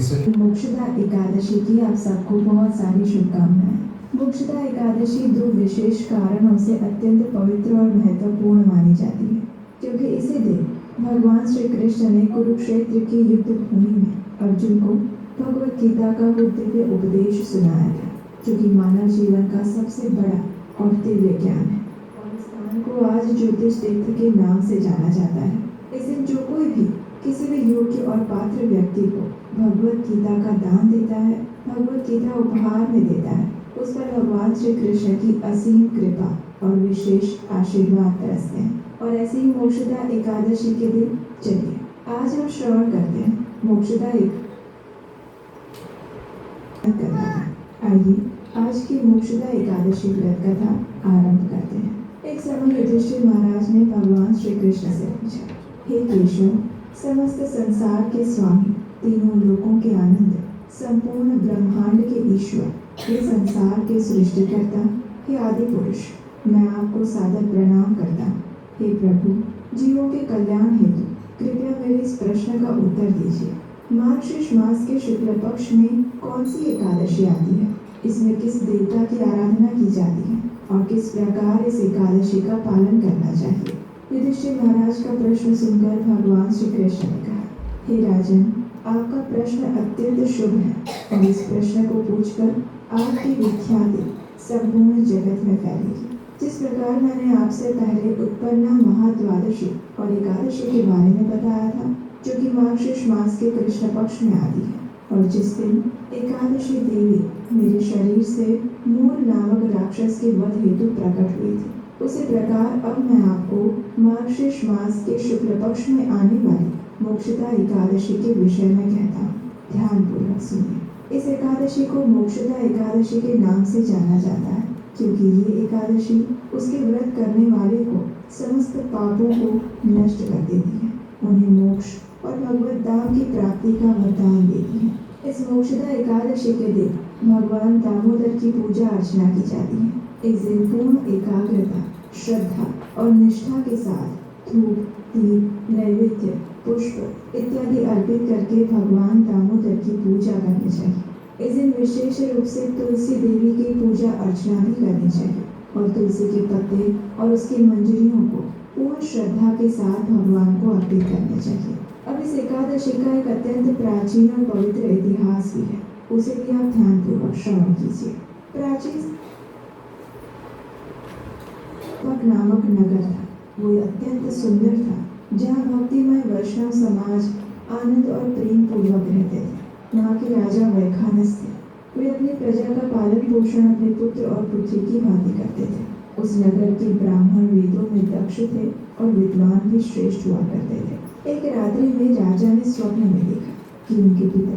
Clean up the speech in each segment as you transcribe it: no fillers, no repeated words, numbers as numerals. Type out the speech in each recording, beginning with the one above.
सुनिए। मोक्षदा एकादशी की आप सबको बहुत सारी शुभकामनाएं। मोक्षदा एकादशी दो विशेष कारणों से अत्यंत पवित्र और महत्वपूर्ण मानी जाती है, क्योंकि इसी दिन भगवान श्री कृष्ण ने कुरुक्षेत्र की युद्ध भूमि में अर्जुन को भगवत गीता का वो दिव्य उपदेश सुनाया था, जो कि मानव जीवन का सबसे बड़ा और दिव्य ज्ञान है। और इस स्थान को आज ज्योतिष तीर्थ के नाम से जाना जाता है। इस दिन जो कोई भी किसी भी योग्य और पात्र व्यक्ति को भगवत गीता का दान देता है, भगवत गीता उपहार में देता है, उस पर भगवान श्री कृष्ण की असीम कृपा और विशेष आशीर्वाद बरसते हैं। और ऐसी ही मोक्षदा एकादशी के दिन चलिए आज हम श्रवण करते हैं मोक्षदा कथा। आइए आज की मोक्षदा एकादशी व्रत कथा आरंभ करते हैं। एक समय युधिष्ठिर महाराज ने भगवान श्री कृष्ण से पूछा, हे केशव, समस्त संसार के स्वामी, तीनों लोकों के आनंद, संपूर्ण ब्रह्मांड के ईश्वर, हे संसार के सृष्टिकर्ता, हे आदि पुरुष, मैं आपको सादर प्रणाम करता हूँ। हे प्रभु, जीवों के कल्याण हेतु कृपया मेरे इस प्रश्न का उत्तर दीजिए। मार्गशीर्ष मास के शुक्ल पक्ष में कौन सी एकादशी आती है? इसमें किस देवता की आराधना की जाती है और किस प्रकार इस एकादशी का पालन करना चाहिए? युधिष्ठिर महाराज का प्रश्न सुनकर भगवान श्री कृष्ण ने कहा, हे राजन, आपका प्रश्न अत्यंत शुभ है और इस प्रश्न को पूछकर आपकी विख्याति संपूर्ण जगत में फैलेगी। जिस प्रकार मैंने आपसे पहले उत्पन्ना महाद्वादशी और एकादशी के बारे में बताया था, जो कि मार्गशीर्ष मास के कृष्ण पक्ष में आती है और जिस दिन एकादशी देवी मेरे शरीर से मूल नामक राक्षस के वध हेतु प्रकट हुई थी, उसी प्रकार अब मैं आपको मार्गशीर्ष मास के शुक्ल पक्ष में आने वाली मोक्षदा एकादशी के विषय में कहता हूँ। ध्यानपूर्वक सुनिए। इस एकादशी को मोक्षदा एकादशी के नाम से जाना जाता है, क्योंकि ये एकादशी उसके व्रत करने वाले को समस्त पापों को नष्ट कर देती है, उन्हें मोक्ष और भगवत धाम की प्राप्ति का वरदान देती है। इस मोक्षदा एकादशी के दिन भगवान दामोदर की पूजा अर्चना की जाती है। इस दिन पूर्ण एकाग्रता, श्रद्धा और निष्ठा के साथ धूप, दीप, नैवेद्य, पुष्प इत्यादि अर्पित करके भगवान दामोदर की पूजा करनी चाहिए। इस दिन विशेष रूप से तुलसी देवी की पूजा अर्चना भी करनी चाहिए और तुलसी के पत्ते और उसकी मंजरियों को पूर्ण श्रद्धा के साथ भगवान को अर्पित करना चाहिए। अब इस एकादशी का एक अत्यंत प्राचीन और पवित्र इतिहास भी है, उसे भी आप ध्यानपूर्वक श्रवण कीजिए। प्राचीन नामक नगर था, वो अत्यंत सुंदर था, जहाँ भक्तिमय वैष्णव समाज आनंद और प्रेम पूर्वक रहते थे। वहाँ के राजा वैखानस थे। वे अपनी प्रजा का पालन पोषण अपने पुत्र और पुत्री की भांति करते थे। उस नगर के ब्राह्मण वेदों में दक्ष थे और विद्वान भी श्रेष्ठ हुआ करते थे। एक रात्रि में राजा ने स्वप्न में देखा कि उनके पिता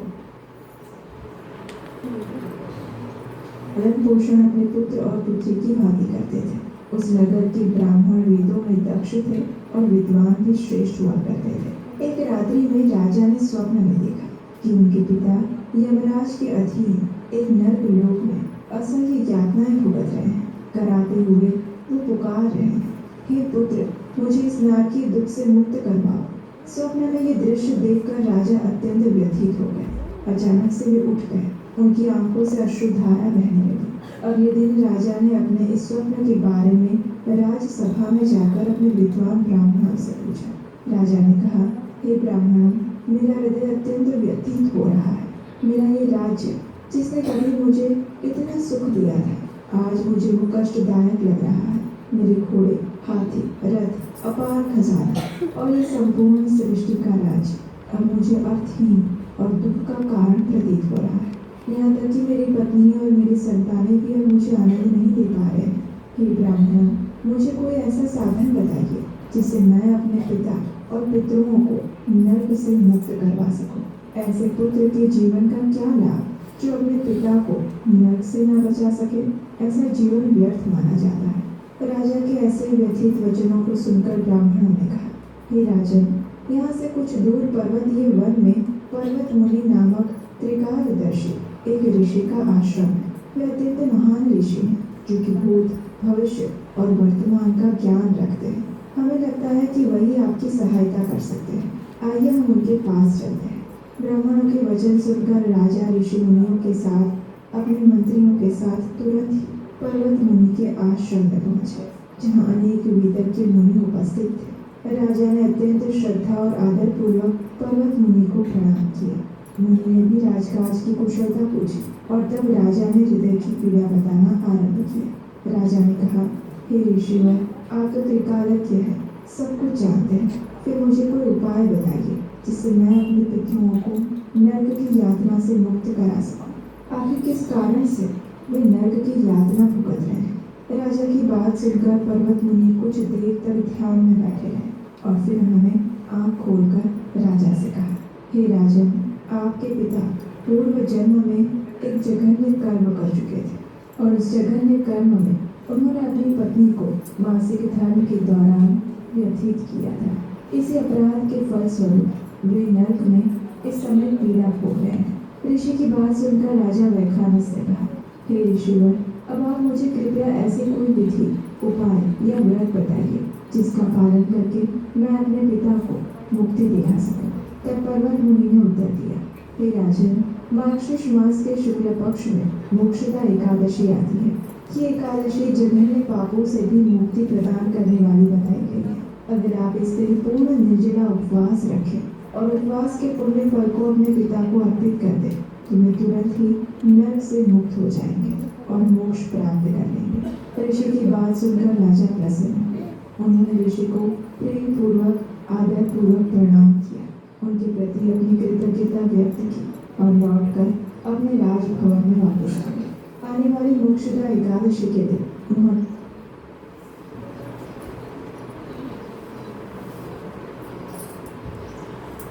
पालन पोषण अपने पुत्र और पुत्री की भांति करते थे। उस नगर के ब्राह्मण वेदों में दक्ष थे और विद्वान भी श्रेष्ठ हुआ करते थे। एक रात्रि में राजा ने स्वप्न में देखा कि उनके पिता यमराज के अधीन एक नर्क लोक में असंख्य यातनाएं भुगत रहे हैं। कराते हुए वो पुकार रहे हैं, हे पुत्र, मुझे इस नारकीय दुख से मुक्त करवाओ। स्वप्न में ये दृश्य देखकर राजा अत्यंत व्यथित हो गए। अचानक से वे उठ गए, उनकी आंखों से अश्रुधारा बहने लगी। अगले दिन राजा ने अपने इस स्वप्न के बारे में राजसभा में जाकर अपने विद्वान ब्राह्मणों से पूछा। राजा ने कहा, हे ब्राह्मणों, मेरा हृदय अत्यंत व्यथित हो रहा है। मेरा ये राज्य, जिसने कभी मुझे इतना सुख दिया था, आज मुझे वो कष्टदायक लग रहा है। मेरे घोड़े, हाथी, रथ, अपार खजाना और ये संपूर्ण सृष्टि का राज्य अब मुझे अर्थहीन और दुख का कारण प्रतीत हो रहा है। यहाँ तक कि मेरी पत्नी और मेरी संतानें भी अब मुझे आनंद नहीं दे पा रहे हैं। हे ब्राह्मण, मुझे कोई ऐसा साधन बताइए जिससे मैं अपने पिता और पितरों को नर्क से मुक्त करवा सकूं। ऐसे पुत्र के जीवन का क्या लाभ जो अपने पिता को नर्क से न बचा सके? ऐसा जीवन व्यर्थ माना जाता है। राजा के ऐसे व्यथित वचनों को सुनकर ब्राह्मणों ने कहा, हे राजन, यहाँ से कुछ दूर पर्वतीय वन में पर्वत मुनि नामक त्रिकालदर्शी एक ऋषि का आश्रम है। वे अत्यंत महान ऋषि हैं, जो कि भूत, भविष्य और वर्तमान का ज्ञान रखते हैं। हमें लगता है कि वही आपकी सहायता कर सकते हैं। आइए हम उनके पास चलते हैं। ब्राह्मणों के वचन सुनकर राजा ऋषि मुनियों के साथ अपने मंत्रियों के साथ तुरंत ही पर्वत मुनि के आश्रम में पहुंचे, जहां अनेक विदज्ञ मुनि उपस्थित थे। राजा ने अत्यंत श्रद्धा और आदर पूर्वक पर्वत मुनि को प्रणाम किया। मुनि ने भी राजकाज की कुशलता पूछी और तब राजा ने हृदय की पीड़ा बताना आरंभ किया। राजा ने कहा, हे ऋषिवर, आप तो त्रिकालज्ञ हैं, सब कुछ जानते हैं, फिर मुझे कोई उपाय बताइए जिससे मैं अपने पितरों को नर्क की यातना से मुक्त करा सकूं। आखिर किस कारण से वे नर्क की यातना भुगत रहे हैं। राजा की बात सुनकर पर्वत मुनि कुछ देर तक ध्यान में बैठे रहे और फिर उन्होंने आंख खोलकर राजा से कहा, हे राजन, आपके पिता पूर्व जन्म में एक जघन्य कर्म कर चुके थे और उस जघन्य कर्म में उन्होंने अपनी पत्नी को मासिक धर्म के दौरान व्यथित किया था। इसी अपराध के फलस्वरूप वे नर्क में इस समय पीड़ा भोग रहे हैं। ऋषि की बात सुनकर राजा वैखानस ने कहा, हे ऋषिवर, अब आप मुझे कृपया ऐसी कोई विधि, उपाय या व्रत बताइए जिसका पालन करके मैं अपने पिता को मुक्ति दिला सकूं। तब पर्वत मुनि ने उत्तर दिया, हे राजन, मार्गशीर्ष मास के शुक्ल पक्ष में मोक्षदा एकादशी आती है। ये एकादशी जघन्य पापों से भी मुक्ति प्रदान करने वाली बताई गई है। अगर आप इस दिन पूर्ण निर्जला उपवास रखें और उपवास के पुण्य फल को अपने पिता को अर्पित कर दें, तो वे तुरंत ही नरक से मुक्त हो जाएंगे और मोक्ष प्राप्त कर लेंगे। ऋषि की बात सुनकर राजा प्रसन्न हुए। उन्होंने ऋषि को प्रेम पूर्वक, आदर पूर्वक प्रणाम किया, उनके प्रति अपनी कृतज्ञता व्यक्त की और लौटकर अपने राजभवन में वापस आ गए। आने वाली मोक्षदा एकादशी के दिन उन्होंने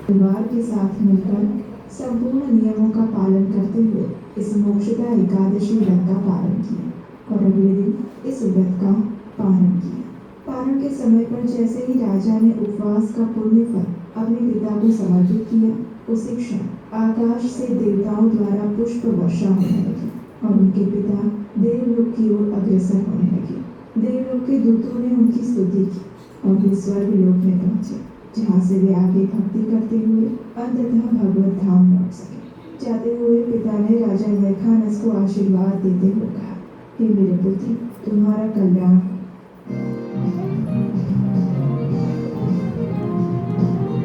परिवार के साथ मिलकर संपूर्ण नियमों का पालन करते हुए इस मोक्षदा एकादशी व्रत का पालन किया और अगले दिन इस व्रत का पारण किया। पारण के समय पर जैसे ही राजा ने उपवास का पुण्य फल अपने पिता को समर्पित किया, उसी क्षण आकाश से देवताओं द्वारा पुष्प वर्षा होने लगी और उनके पिता देवलोक की ओर अग्रसर होने लगे। देवलोक के दूतों ने उनकी स्तुति की और वे स्वर्गलोक में पहुंचे, जहाँ से वे आगे भक्ति करते हुए अंततः भगवत धाम लौट सके। जाते हुए पिता ने राजा वैखानस को आशीर्वाद देते हुए कहा, हे मेरे पुत्र, तुम्हारा कल्याण